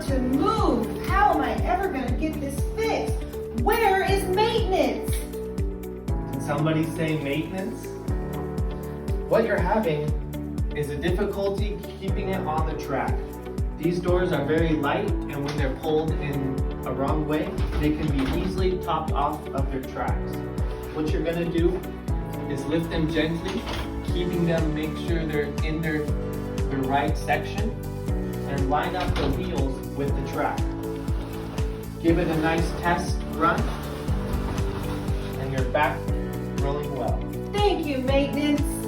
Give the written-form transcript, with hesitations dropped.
to move. How am I ever gonna get this fixed? Where is maintenance? Did somebody say maintenance? What you're having is a difficulty keeping it on the track. These doors are very light, and when they're pulled in a wrong way, they can be easily topped off of their tracks. What you're gonna do is lift them gently, keeping them, make sure they're in the right section, and line up the wheels with the track. Give it a nice test run, and you're back rolling well. Thank you, maintenance.